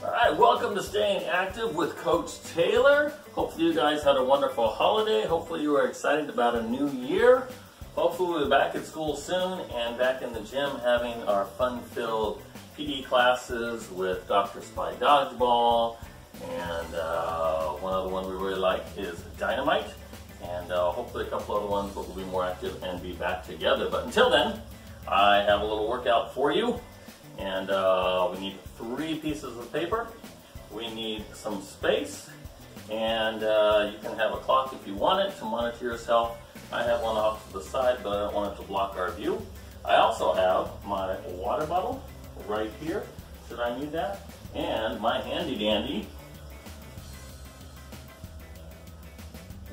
All right, welcome to Staying Active with Coach Taylor. Hopefully you guys had a wonderful holiday. Hopefully you are excited about a new year. Hopefully we'll be back at school soon and back in the gym having our fun-filled PD classes with Dr. Spy Dodgeball. And one other one we really like is Dynamite. And hopefully a couple other ones, but we'll be more active and be back together. But until then, I have a little workout for you. And we need 3 pieces of paper, we need some space, and you can have a clock if you want it to monitor yourself. I have one off to the side, but I don't want it to block our view. I also have my water bottle right here, should I need that, and my handy dandy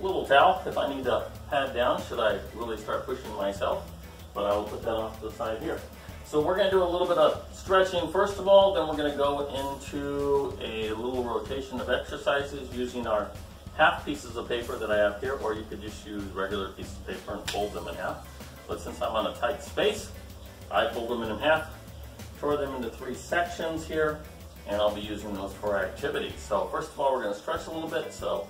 little towel if I need to pad down, should I really start pushing myself, but I will put that off to the side here. So we're going to do a little bit of stretching first of all, then we're going to go into a little rotation of exercises using our half pieces of paper that I have here, or you could just use regular pieces of paper and fold them in half. But since I'm on a tight space, I fold them in half, tore them into 3 sections here, and I'll be using those for our activity. So first of all, we're going to stretch a little bit. So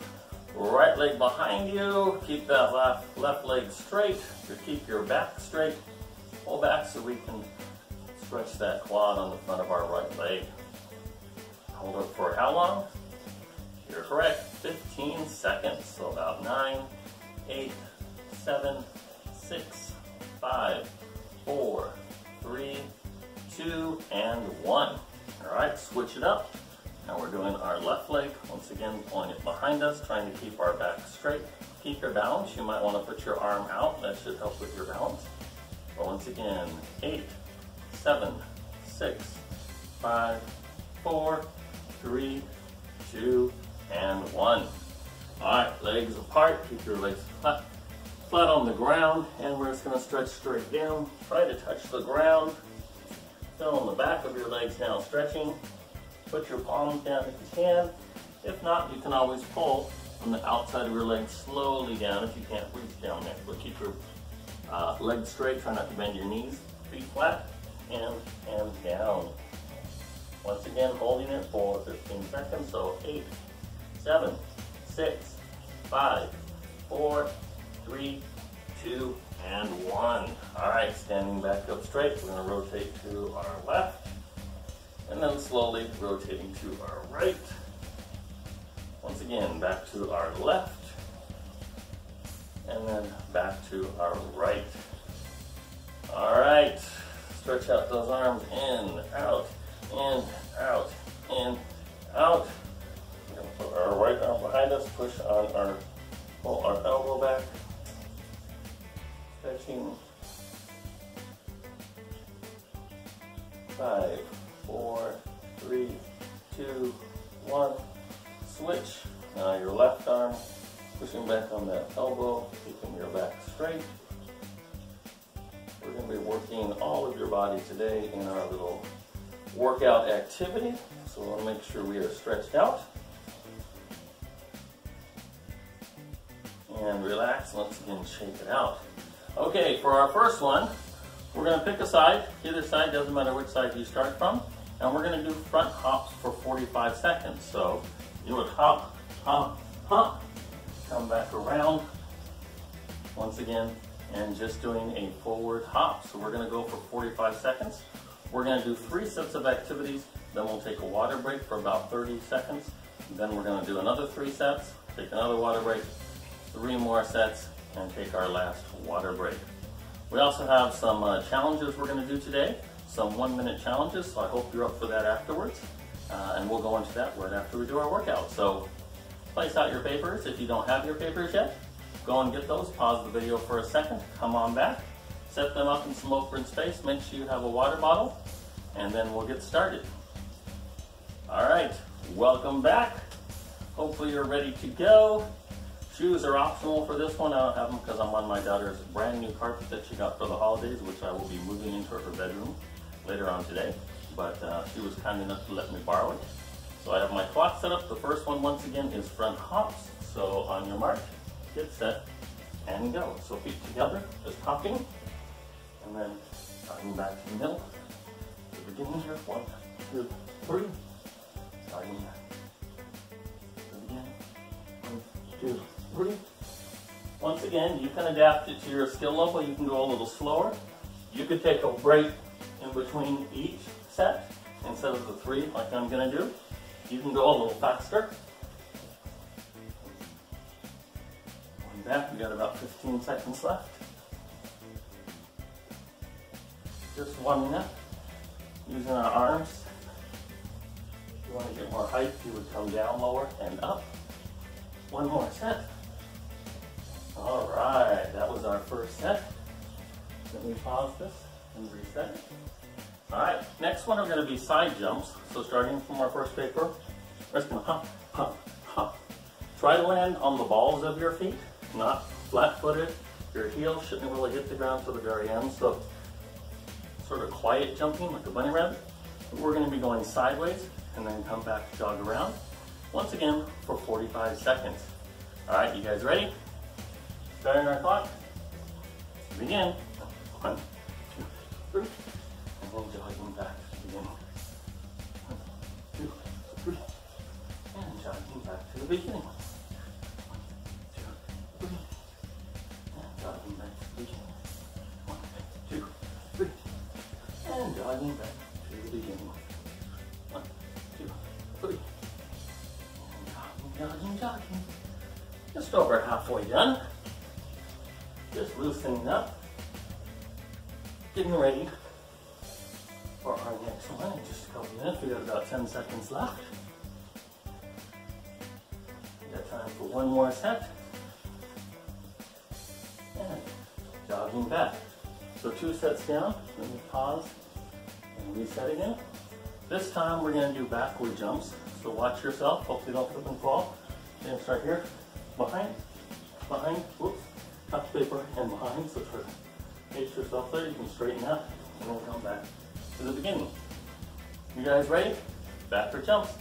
right leg behind you, keep that left leg straight, keep your back straight, pull back so we can stretch that quad on the front of our right leg. Hold it for how long? You're correct, 15 seconds. So about 9, 8, 7, 6, 5, 4, 3, 2, and 1. All right, switch it up. Now we're doing our left leg. Once again, pulling it behind us, trying to keep our back straight. Keep your balance. You might want to put your arm out. That should help with your balance. But once again, 8, 7, 6, 5, 4, 3, 2, and 1. All right, legs apart. Keep your legs flat on the ground, and we're just going to stretch straight down. Try to touch the ground. Feel on the back of your legs now, stretching. Put your palms down if you can. If not, you can always pull from the outside of your legs slowly down if you can't reach down there. But keep your legs straight. Try not to bend your knees. Feet flat. And down. Once again, holding it for 15 seconds. So 8, 7, 6, 5, 4, 3, 2, and 1. All right, standing back up straight. We're going to rotate to our left, and then slowly rotating to our right. Once again, back to our left, and then back to our right. All right. Stretch out those arms, in, out, in, out, in, out. We're going to put our right arm behind us, pull our elbow back. Stretching. 5, 4, 3, 2, 1. Switch. Now your left arm, pushing back on that elbow, keeping your back straight. We're going to be working all of your body today in our little workout activity. So we want to make sure we are stretched out. And relax. Once again, shake it out. Okay, for our first one, we're going to pick a side. Either side, doesn't matter which side you start from. And we're going to do front hops for 45 seconds. So you would hop, hop, hop. Come back around. Once again. And just doing a forward hop. So we're going to go for 45 seconds. We're going to do 3 sets of activities, then we'll take a water break for about 30 seconds. Then we're going to do another 3 sets, take another water break, 3 more sets, and take our last water break. We also have some challenges we're going to do today, some 1-minute challenges, so I hope you're up for that afterwards. And we'll go into that right after we do our workout. So place out your papers if you don't have your papers yet. Go and get those, pause the video for a second, come on back, set them up in some open space, make sure you have a water bottle, and then we'll get started. All right, welcome back. Hopefully you're ready to go. Shoes are optional for this one. I don't have them because I'm on my daughter's brand new carpet that she got for the holidays, which I will be moving into her bedroom later on today. But she was kind enough to let me borrow it. So I have my clock set up. The first one, once again, is front hops. So on your mark, get set, and go. So feet together, just hopping, and then coming back to the middle. The beginning here, 1, 2, 3, jogging back. Again, 1, 2, 3. Once again, you can adapt it to your skill level. You can go a little slower. You could take a break in between each set instead of the 3 like I'm going to do. You can go a little faster. Going back, we got about 15 seconds left. Just warming up, using our arms. If you want to get more height, you would come down lower and up. One more set. All right, that was our first set. Let me pause this and reset it. All right, next one are going to be side jumps. So starting from our first paper, we're just going to hop, hop, hop. Try to land on the balls of your feet, not flat-footed. Your heels shouldn't really hit the ground to the very end. So sort of quiet jumping like a bunny rabbit. We're going to be going sideways and then come back, jog around. Once again for 45 seconds. All right, you guys ready? Starting our clock. Begin. 1, 2, 3. And then jogging back. Begin. 1, 2, 3. And jogging back to the beginning. 1, 2, 3. And jogging back to the beginning. 1, 2, 3. And jogging back to the beginning. 1, 2, 3. And jogging, jogging. Just over halfway done. Just loosening up. Getting ready for our next one in just a couple minutes. We got about 10 seconds left. We got time for one more set. And jogging back. So 2 sets down. Let me pause and reset again. This time we're going to do backward jumps. So watch yourself. Hopefully you don't slip and fall. Then start here. Behind, behind, whoops. Touch paper and behind. So try to pace yourself there. You can straighten out and then come back to the beginning. You guys ready? Backward jumps.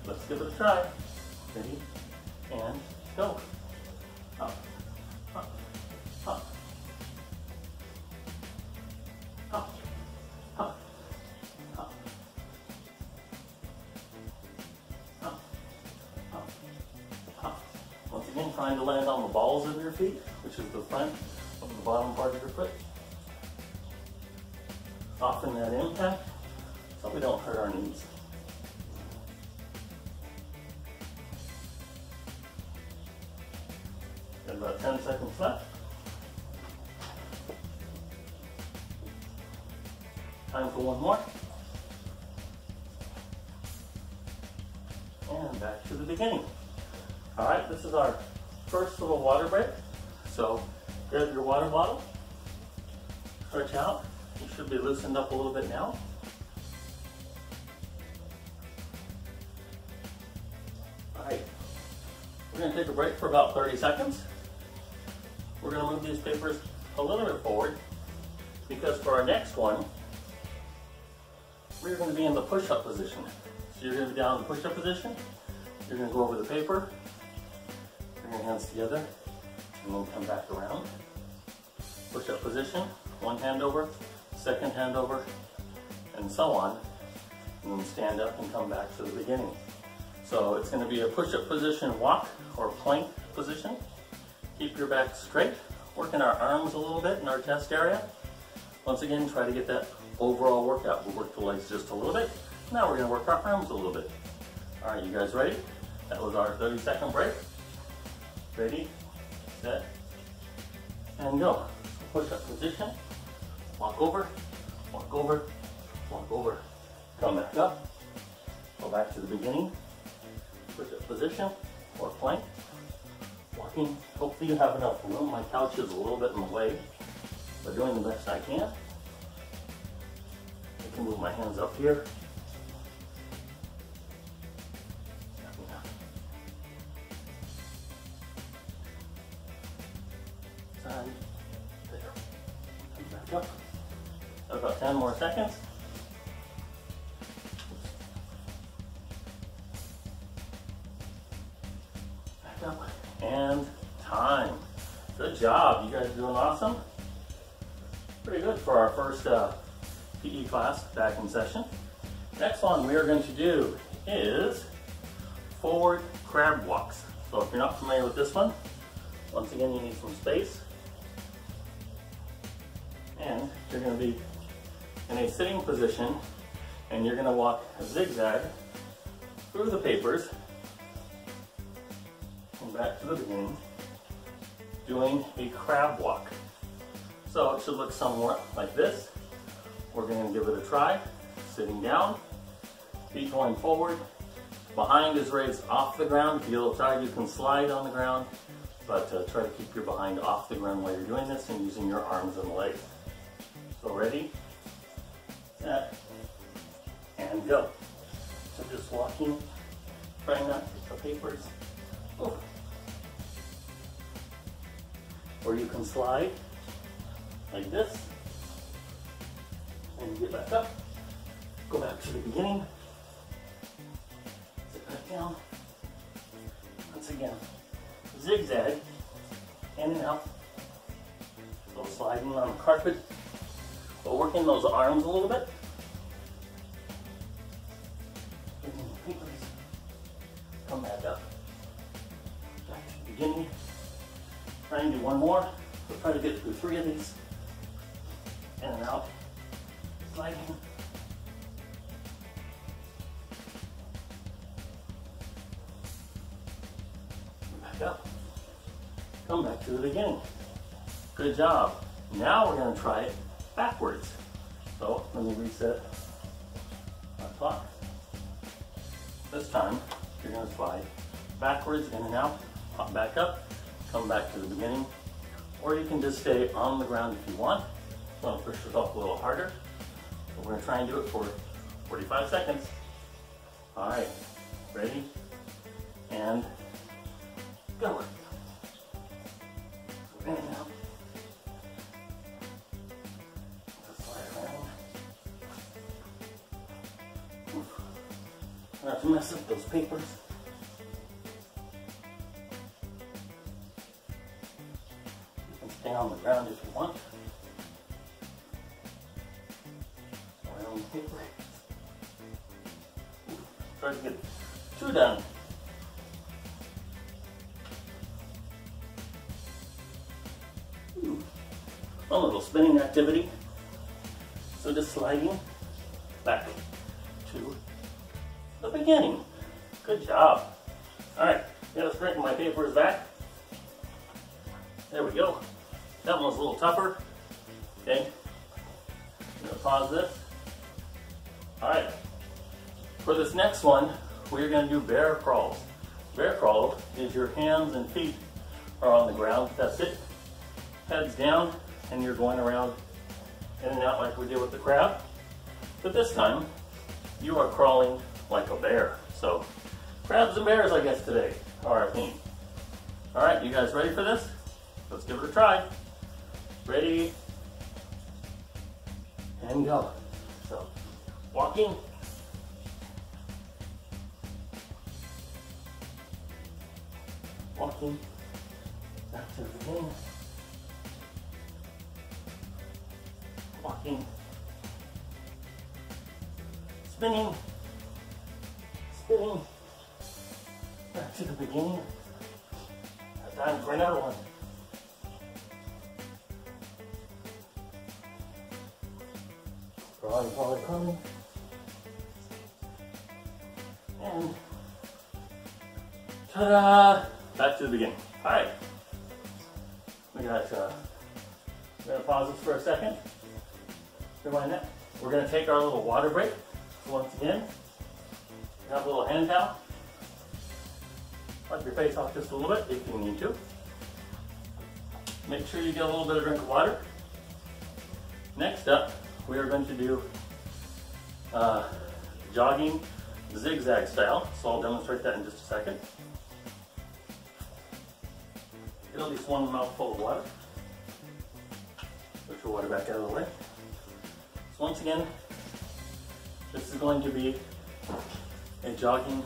Let's give it a try. Ready? And go. Up, up, up. Up, up, up. Up, up, up. Once again, trying to land on the balls of your feet, which is the front of the bottom part of your foot. Soften that impact so we don't hurt our knees. Got about 10 seconds left. Time for one more. And back to the beginning. All right, this is our first little water break. So grab your water bottle, stretch out. You should be loosened up a little bit now. All right, we're going to take a break for about 30 seconds. We're going to move these papers a little bit forward because for our next one, we're going to be in the push-up position. So you're going to be down in the push-up position. You're going to go over the paper, bring your hands together, and then come back around. Push-up position, one hand over, second hand over, and so on. And then stand up and come back to the beginning. So it's going to be a push-up position walk or plank position. Keep your back straight, working our arms a little bit in our chest area. Once again, try to get that overall workout. We'll work the legs just a little bit. Now we're going to work our arms a little bit. All right, you guys ready? That was our 30-second break. Ready, set, and go. Push-up position, walk over, walk over, walk over. Come back up, go back to the beginning. Push-up position or plank. Walking, hopefully you have enough room. My couch is a little bit in the way, but doing the best I can. I can move my hands up here. Side, there. Come back up. About 10 more seconds. Back up. And time. Good job. You guys are doing awesome. Pretty good for our first PE class back in session. Next one we are going to do is forward crab walks. So if you're not familiar with this one, once again you need some space. And you're going to be in a sitting position and you're going to walk a zigzag through the papers and back to the beginning, doing a crab walk. So it should look somewhat like this. We're going to give it a try. Sitting down, feet going forward, behind is raised off the ground. If you're a little tired, you can slide on the ground, but try to keep your behind off the ground while you're doing this and using your arms and legs. So ready, set, and go. So just walking, trying not to hit the papers. Ooh. Or you can slide like this, and get back up, go back to the beginning, sit back down. Once again, zigzag, in and out. So sliding on the carpet, but working those arms a little bit. Come back up, back to the beginning. Try and do one more. We'll try to get through 3 of these. In and out, sliding. Back up. Come back to the beginning. Good job. Now we're going to try it backwards. So let me reset my clock. This time you're going to slide backwards, in and out, pop back up, come back to the beginning, or you can just stay on the ground if you want. Want to push yourself a little harder. So we're going to try and do it for 45 seconds. All right, ready, and go. In and out. Just slide around. Not to mess up those papers. You can stay on the ground if you want. Around the paper. Try to get 2 done. A little spinning activity. So just sliding back to the beginning. Good job. All right, gotta straighten my papers back. There we go. That one was a little tougher. Okay, I'm gonna pause this. All right, for this next one, we're gonna do bear crawls. Bear crawl is your hands and feet are on the ground. That's it. Heads down, and you're going around in and out like we did with the crab. But this time, you are crawling like a bear. So, crabs and bears, I guess, today are our theme. All right, you guys ready for this? Let's give it a try. Ready, and go. So, walking. Walking back to the beginning. Walking. Spinning. Spinning. Back to the beginning. Time for another one. Crawling, crawling, crawling. And ta-da! Back to the beginning. All right. We got, we're gonna pause this for a second. Rewind that. We're gonna take our little water break. So once again, grab a little hand towel. Wipe your face off just a little bit if you need to. Make sure you get a little bit of drink of water. Next up, we are going to do jogging zigzag style. So I'll demonstrate that in just a second. Get at least one mouthful of water. Put your water back out of the way. So once again, this is going to be a jogging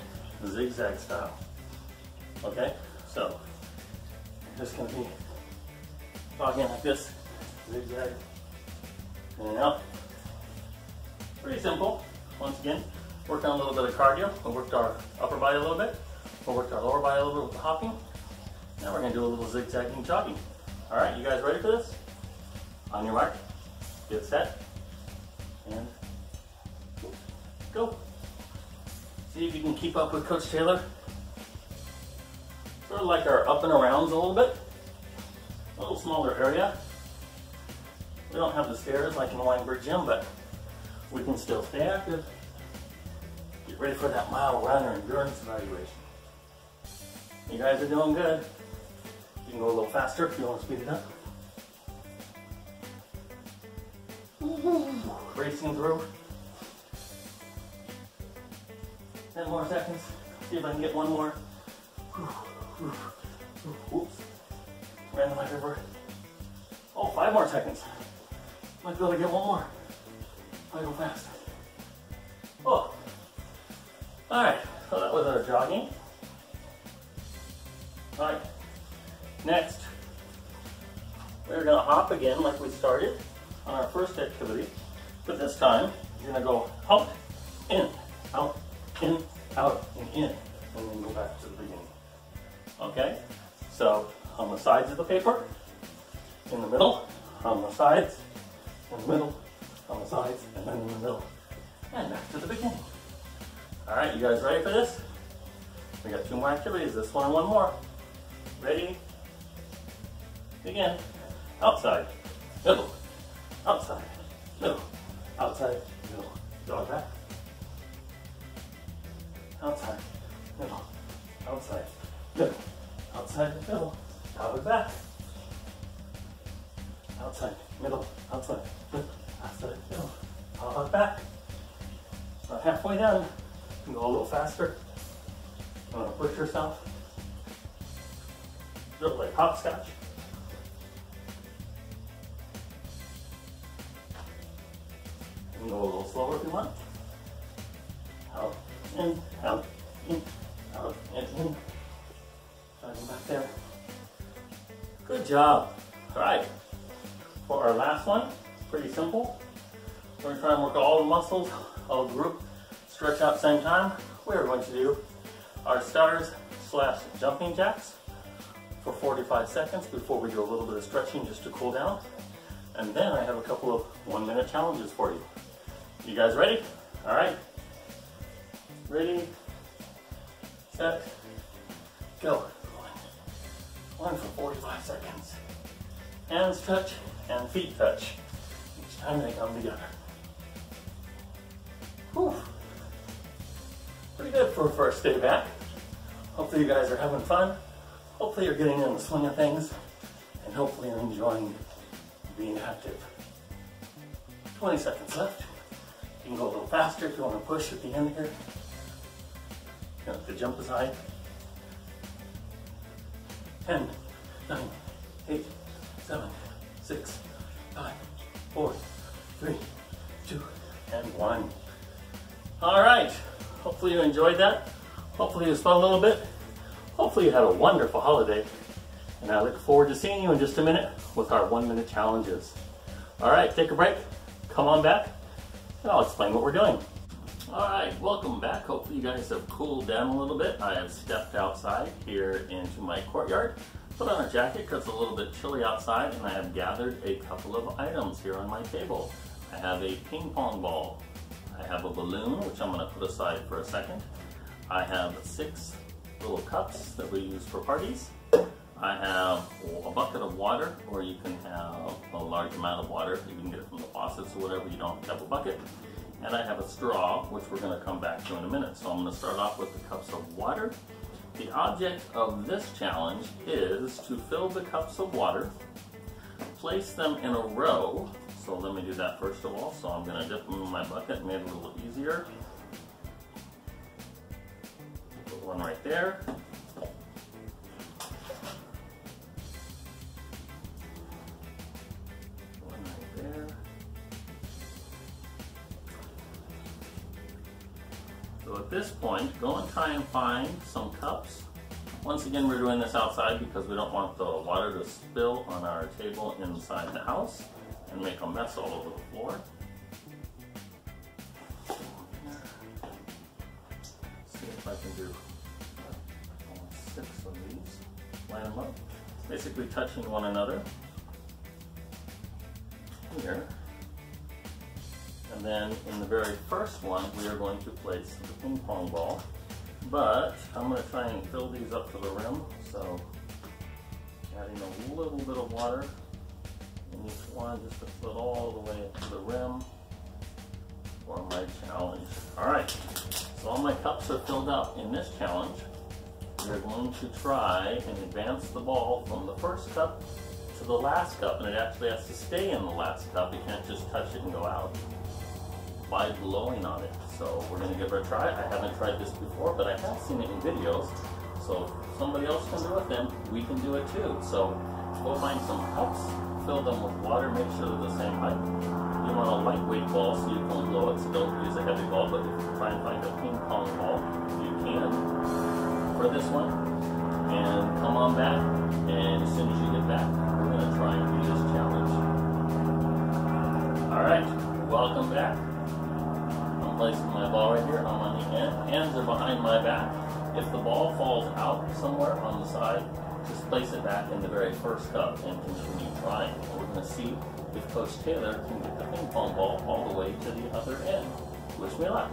zigzag style. Okay, so you're just going to be jogging like this, zigzag, in and out. Pretty simple. Once again, worked on a little bit of cardio. We worked our upper body a little bit. We worked our lower body a little bit with the hopping. Now we're gonna do a little zigzagging jogging. All right, you guys ready for this? On your mark, get set, and go. See if you can keep up with Coach Taylor. Sort of like our up and arounds a little bit. A little smaller area. We don't have the stairs like in the Weinberg gym, but we can still stay active. Get ready for that mile run or endurance evaluation. You guys are doing good. You can go a little faster if you want to speed it up. Racing through. 10 more seconds. See if I can get one more. Oops. Ran the mic over. Oh, 5 more seconds. Might be able to get one more. I go fast. Oh. Alright, so that was our jogging. Alright. Next, we're going to hop again like we started on our first activity. But this time, you're going to go out, in, out, in, out, and in. And then go back to the beginning. Okay? So, on the sides of the paper, in the middle, on the sides, in the middle, on the sides, and then in the middle. And back to the beginning. Alright, you guys ready for this? We got 2 more activities, this one and one more. Ready? Begin. Outside, middle, outside, middle, outside, middle. Dog back. Outside, middle, outside, middle, outside, middle. Dog back. Outside, middle, outside, middle, outside, middle. Dog back. About halfway done. You can go a little faster. You want to push yourself. Do it like hopscotch. You can go a little slower if you want. Out, in, out, in, out, and in. Driving back there. Good job. All right. For our last one, pretty simple. We're going to try and work all the muscles of the group. Stretch out at the same time. We're going to do our stars / jumping jacks for 45 seconds before we do a little bit of stretching just to cool down. And then I have a couple of 1-minute challenges for you. You guys ready? All right. Ready, set, go. One for 45 seconds. Hands touch and feet touch. Each time they come together. Whew. Pretty good for a first day back. Hopefully you guys are having fun. Hopefully you're getting in the swing of things. And hopefully you're enjoying being active. 20 seconds left. You can go a little faster if you want to push at the end here. You have to jump aside. 10, 9, 8, 7, 6, 5, 4, 3, 2, and 1. All right. Hopefully you enjoyed that. Hopefully it was fun a little bit. Hopefully you had a wonderful holiday. And I look forward to seeing you in just a minute with our 1-minute challenges. All right, take a break. Come on back, and I'll explain what we're doing. All right, welcome back. Hopefully you guys have cooled down a little bit. I have stepped outside here into my courtyard, put on a jacket because it's a little bit chilly outside, and I have gathered a couple of items here on my table. I have a ping pong ball. I have a balloon, which I'm going to put aside for a second. I have 6 little cups that we use for parties. I have a bucket of water, or you can have a large amount of water. You can get it from the faucets or whatever. You don't have a bucket. And I have a straw, which we're going to come back to in a minute. So I'm going to start off with the cups of water. The object of this challenge is to fill the cups of water, place them in a row. So let me do that first of all. So I'm going to dip them in my bucket, made it a little easier. Put one right there. So at this point, go and try and find some cups. Once again, we're doing this outside because we don't want the water to spill on our table inside the house and make a mess all over the floor. See if I can do line them up, basically touching one another here. And then in the very first one, we are going to place the ping pong ball. But I'm going to try and fill these up to the rim. So adding a little bit of water in each one just to fill all the way up to the rim for my challenge. All right, so all my cups are filled up. In this challenge, we're going to try and advance the ball from the first cup to the last cup, and it actually has to stay in the last cup. You can't just touch it and go out by blowing on it. So we're going to give it a try. I haven't tried this before, but I have seen it in videos. So if somebody else can do it, then we can do it too. So go find some cups, fill them with water, make sure they're the same height. You want a lightweight ball so you can blow it, so don't use a heavy ball, but if you try and find a ping pong ball, you can for this one. And come on back, and as soon as you get back, we're going to try and do this challenge. Alright, welcome back. I'm placing my ball right here. I'm on the end. Hands are behind my back. If the ball falls out somewhere on the side, just place it back in the very first cup and continue trying. We're going to see if Coach Taylor can get the ping pong ball all the way to the other end. Wish me luck.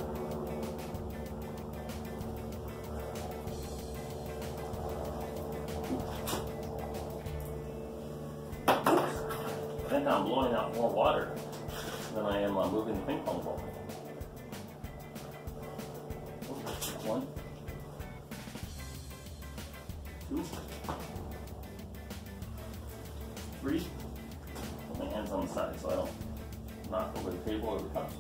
I think I'm blowing out more water than I am moving the ping pong ball. 1, 2, 3. Put my hands on the side so I don't knock over the table or the cups.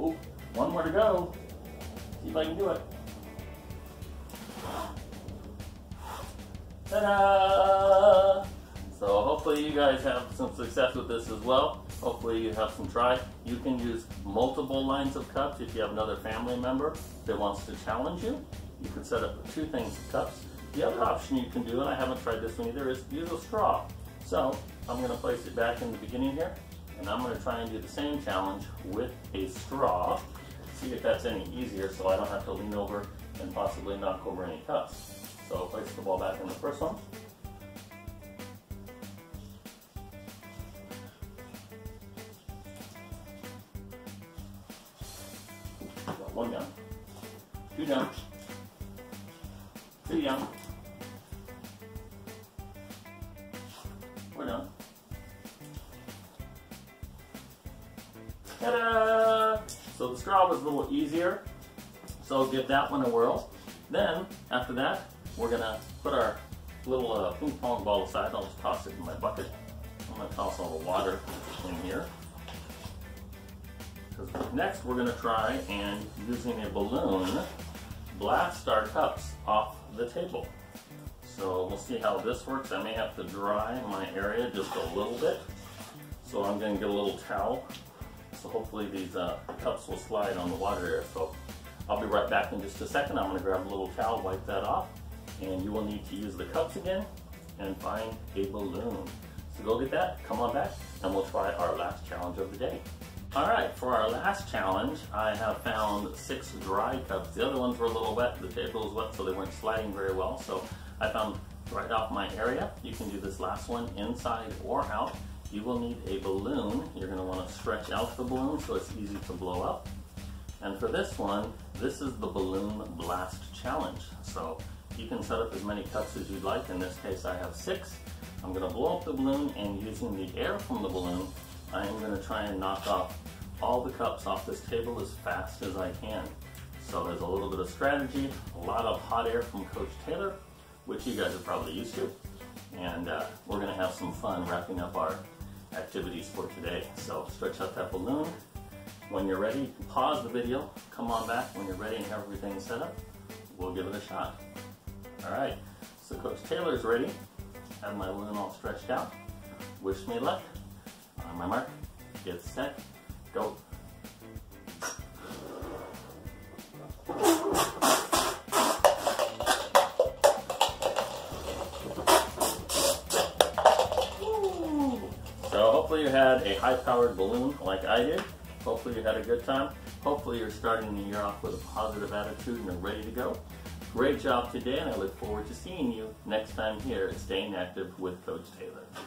Oh, one more to go. See if I can do it. Ta-da! So hopefully you guys have some success with this as well. Hopefully you have some try. You can use multiple lines of cups if you have another family member that wants to challenge you. You can set up 2 things of cups. The other option you can do, and I haven't tried this one either, is use a straw. So I'm going to place it back in the beginning here, and I'm going to try and do the same challenge with a straw. See if that's any easier so I don't have to lean over and possibly knock over any cups. So place the ball back in the first one. Got 1 down, 2 down, 3 down, 4 down. Ta-da! So the straw was a little easier, so give that one a whirl. Then, after that, we're going to put our little ping pong ball aside. I'll just toss it in my bucket. I'm going to toss all the water in here. Next, we're going to try and, using a balloon, blast our cups off the table. So we'll see how this works. I may have to dry my area just a little bit. So I'm going to get a little towel. So hopefully these cups will slide on the water here. So I'll be right back in just a second. I'm going to grab a little towel, wipe that off. And you will need to use the cups again and find a balloon. So go get that, come on back, and we'll try our last challenge of the day. All right, for our last challenge, I have found 6 dry cups. The other ones were a little wet. The table was wet, so they weren't sliding very well. So I found right off my area. You can do this last one inside or out. You will need a balloon. You're going to want to stretch out the balloon so it's easy to blow up. And for this one, this is the balloon blast challenge. So you can set up as many cups as you'd like. In this case, I have 6. I'm going to blow up the balloon, and using the air from the balloon, I am going to try and knock off all the cups off this table as fast as I can. So there's a little bit of strategy, a lot of hot air from Coach Taylor, which you guys are probably used to. And we're going to have some fun wrapping up our activities for today. So stretch out that balloon. When you're ready, you can pause the video, come on back when you're ready and have everything set up. We'll give it a shot. All right, so Coach Taylor's ready. I have my balloon all stretched out. Wish me luck. On my mark, get set, go. So hopefully you had a high-powered balloon like I did, Hopefully you had a good time. Hopefully you're starting the year off with a positive attitude and are ready to go. Great job today, and I look forward to seeing you next time here at Staying Active with Coach Taylor.